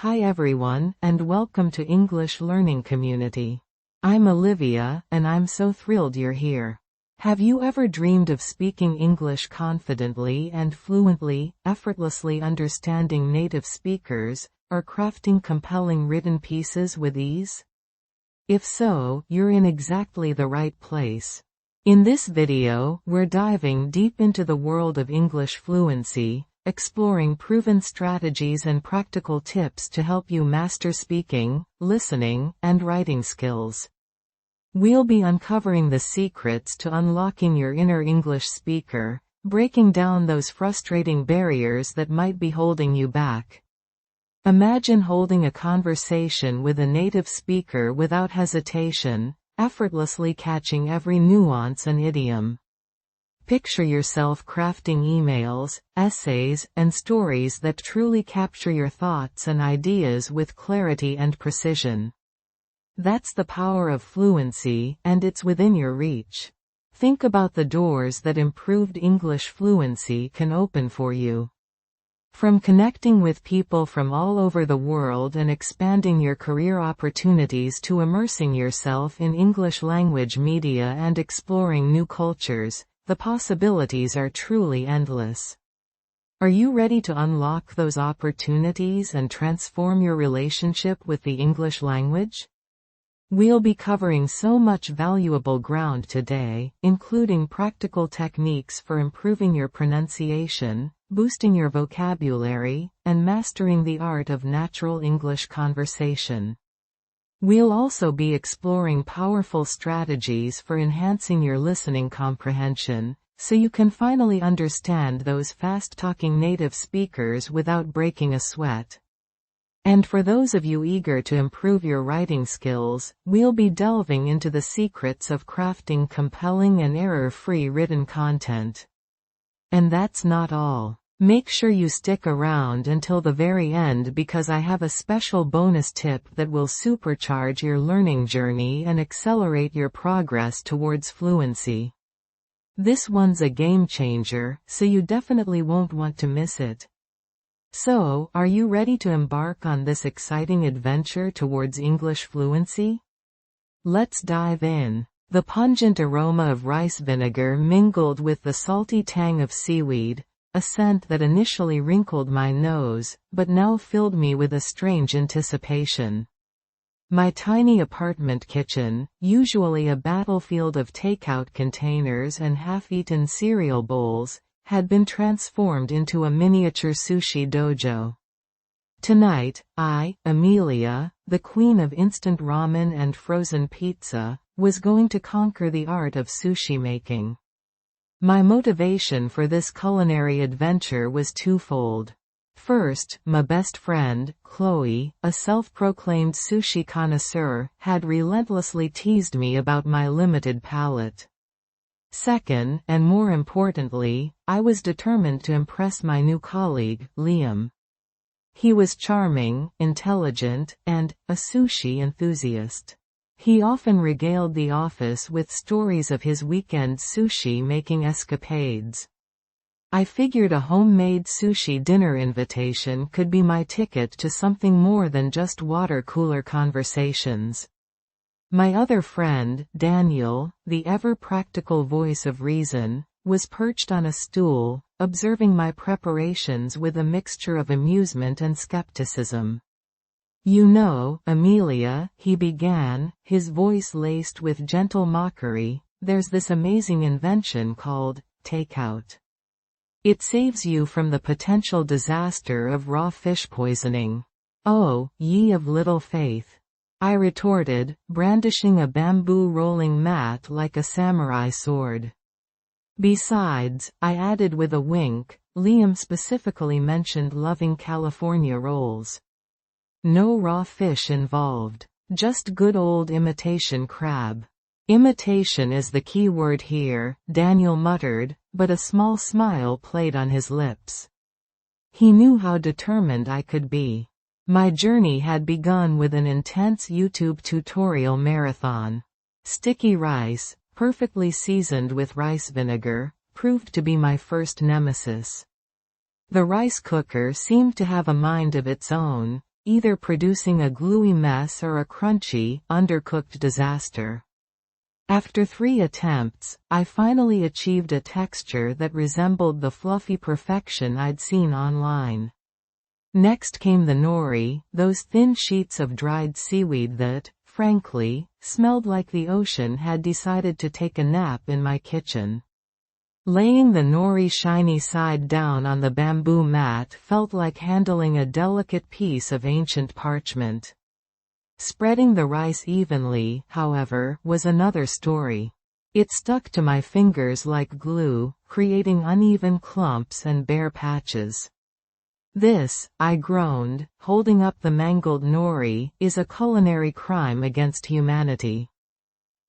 Hi everyone, and welcome to English Learning Community. I'm Olivia, and I'm so thrilled you're here. Have you ever dreamed of speaking English confidently and fluently, effortlessly understanding native speakers, or crafting compelling written pieces with ease? If so, you're in exactly the right place. In this video, we're diving deep into the world of English fluency, exploring proven strategies and practical tips to help you master speaking, listening, and writing skills. We'll be uncovering the secrets to unlocking your inner English speaker, breaking down those frustrating barriers that might be holding you back. Imagine holding a conversation with a native speaker without hesitation, effortlessly catching every nuance and idiom. Picture yourself crafting emails, essays, and stories that truly capture your thoughts and ideas with clarity and precision. That's the power of fluency, and it's within your reach. Think about the doors that improved English fluency can open for you. From connecting with people from all over the world and expanding your career opportunities to immersing yourself in English language media and exploring new cultures, the possibilities are truly endless. Are you ready to unlock those opportunities and transform your relationship with the English language? We'll be covering so much valuable ground today, including practical techniques for improving your pronunciation, boosting your vocabulary, and mastering the art of natural English conversation. We'll also be exploring powerful strategies for enhancing your listening comprehension, so you can finally understand those fast-talking native speakers without breaking a sweat. And for those of you eager to improve your writing skills, we'll be delving into the secrets of crafting compelling and error-free written content. And that's not all. Make sure you stick around until the very end because I have a special bonus tip that will supercharge your learning journey and accelerate your progress towards fluency. This one's a game changer, so you definitely won't want to miss it. So, are you ready to embark on this exciting adventure towards English fluency? Let's dive in. The pungent aroma of rice vinegar mingled with the salty tang of seaweed, a scent that initially wrinkled my nose, but now filled me with a strange anticipation. My tiny apartment kitchen, usually a battlefield of takeout containers and half-eaten cereal bowls, had been transformed into a miniature sushi dojo. Tonight, I, Amelia, the queen of instant ramen and frozen pizza, was going to conquer the art of sushi making. My motivation for this culinary adventure was twofold. First, my best friend, Chloe, a self-proclaimed sushi connoisseur, had relentlessly teased me about my limited palate. Second, and more importantly, I was determined to impress my new colleague, Liam. He was charming, intelligent, and a sushi enthusiast. He often regaled the office with stories of his weekend sushi-making escapades. I figured a homemade sushi dinner invitation could be my ticket to something more than just water-cooler conversations. My other friend, Daniel, the ever-practical voice of reason, was perched on a stool, observing my preparations with a mixture of amusement and skepticism. "You know, Amelia," he began, his voice laced with gentle mockery, "there's this amazing invention called takeout. It saves you from the potential disaster of raw fish poisoning." "Oh, ye of little faith," I retorted, brandishing a bamboo rolling mat like a samurai sword. "Besides," I added with a wink, "Liam specifically mentioned loving California rolls. No raw fish involved. Just good old imitation crab." "Imitation is the key word here," Daniel muttered, but a small smile played on his lips. He knew how determined I could be. My journey had begun with an intense YouTube tutorial marathon. Sticky rice, perfectly seasoned with rice vinegar, proved to be my first nemesis. The rice cooker seemed to have a mind of its own, either producing a gluey mess or a crunchy, undercooked disaster. After 3 attempts, I finally achieved a texture that resembled the fluffy perfection I'd seen online. Next came the nori, those thin sheets of dried seaweed that, frankly, smelled like the ocean had decided to take a nap in my kitchen. Laying the nori shiny side down on the bamboo mat felt like handling a delicate piece of ancient parchment. Spreading the rice evenly, however, was another story. It stuck to my fingers like glue, creating uneven clumps and bare patches. "This," I groaned, holding up the mangled nori, "is a culinary crime against humanity."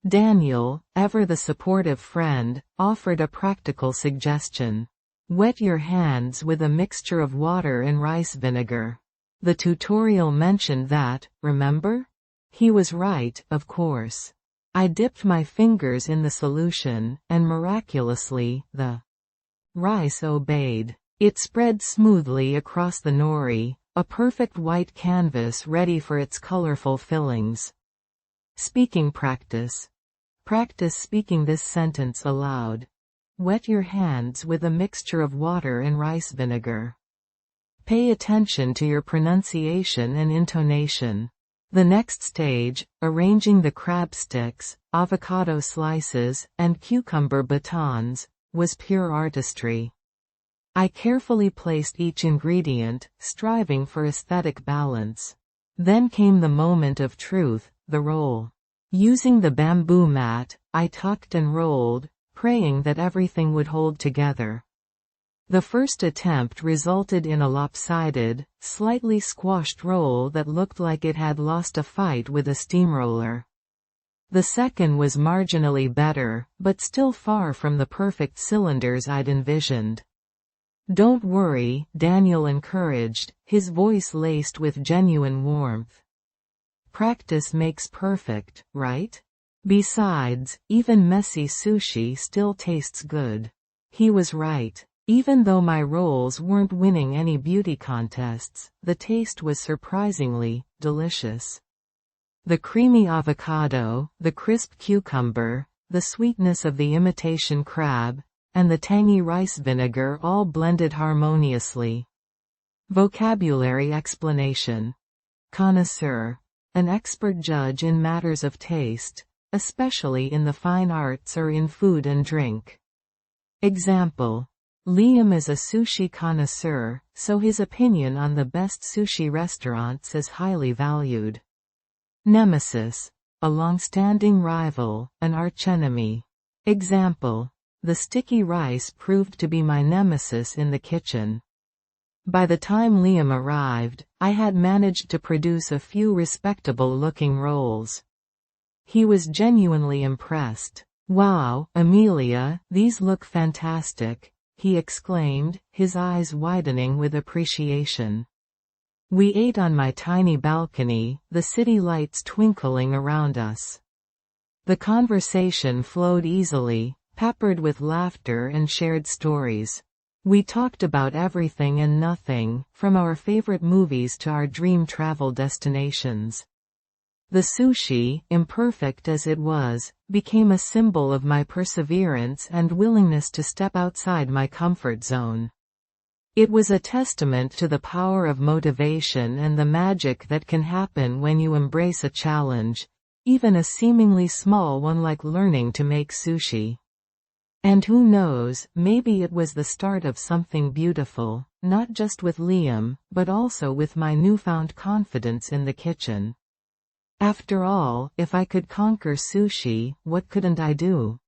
Daniel, ever the supportive friend, offered a practical suggestion. "Wet your hands with a mixture of water and rice vinegar. The tutorial mentioned that, remember?" He was right, of course. I dipped my fingers in the solution, and miraculously, the rice obeyed. It spread smoothly across the nori, a perfect white canvas ready for its colorful fillings. Speaking practice. Practice speaking this sentence aloud. Wet your hands with a mixture of water and rice vinegar. Pay attention to your pronunciation and intonation. The next stage, arranging the crab sticks, avocado slices, and cucumber batons, was pure artistry. I carefully placed each ingredient, striving for aesthetic balance. Then came the moment of truth, the roll. Using the bamboo mat, I tucked and rolled, praying that everything would hold together. The first attempt resulted in a lopsided, slightly squashed roll that looked like it had lost a fight with a steamroller. The second was marginally better, but still far from the perfect cylinders I'd envisioned. "Don't worry," Daniel encouraged, his voice laced with genuine warmth. "Practice makes perfect, right? Besides, even messy sushi still tastes good." He was right. Even though my rolls weren't winning any beauty contests, the taste was surprisingly delicious. The creamy avocado, the crisp cucumber, the sweetness of the imitation crab, and the tangy rice vinegar all blended harmoniously. Vocabulary explanation. Connoisseur. An expert judge in matters of taste, especially in the fine arts or in food and drink. Example. Liam is a sushi connoisseur, so his opinion on the best sushi restaurants is highly valued. Nemesis. A long-standing rival, an archenemy. Example. The sticky rice proved to be my nemesis in the kitchen. By the time Liam arrived, I had managed to produce a few respectable-looking rolls. He was genuinely impressed. "Wow, Amelia, these look fantastic," he exclaimed, his eyes widening with appreciation. We ate on my tiny balcony, the city lights twinkling around us. The conversation flowed easily, peppered with laughter and shared stories. We talked about everything and nothing, from our favorite movies to our dream travel destinations. The sushi, imperfect as it was, became a symbol of my perseverance and willingness to step outside my comfort zone. It was a testament to the power of motivation and the magic that can happen when you embrace a challenge, even a seemingly small one like learning to make sushi. And who knows, maybe it was the start of something beautiful, not just with Liam, but also with my newfound confidence in the kitchen. After all, if I could conquer sushi, what couldn't I do?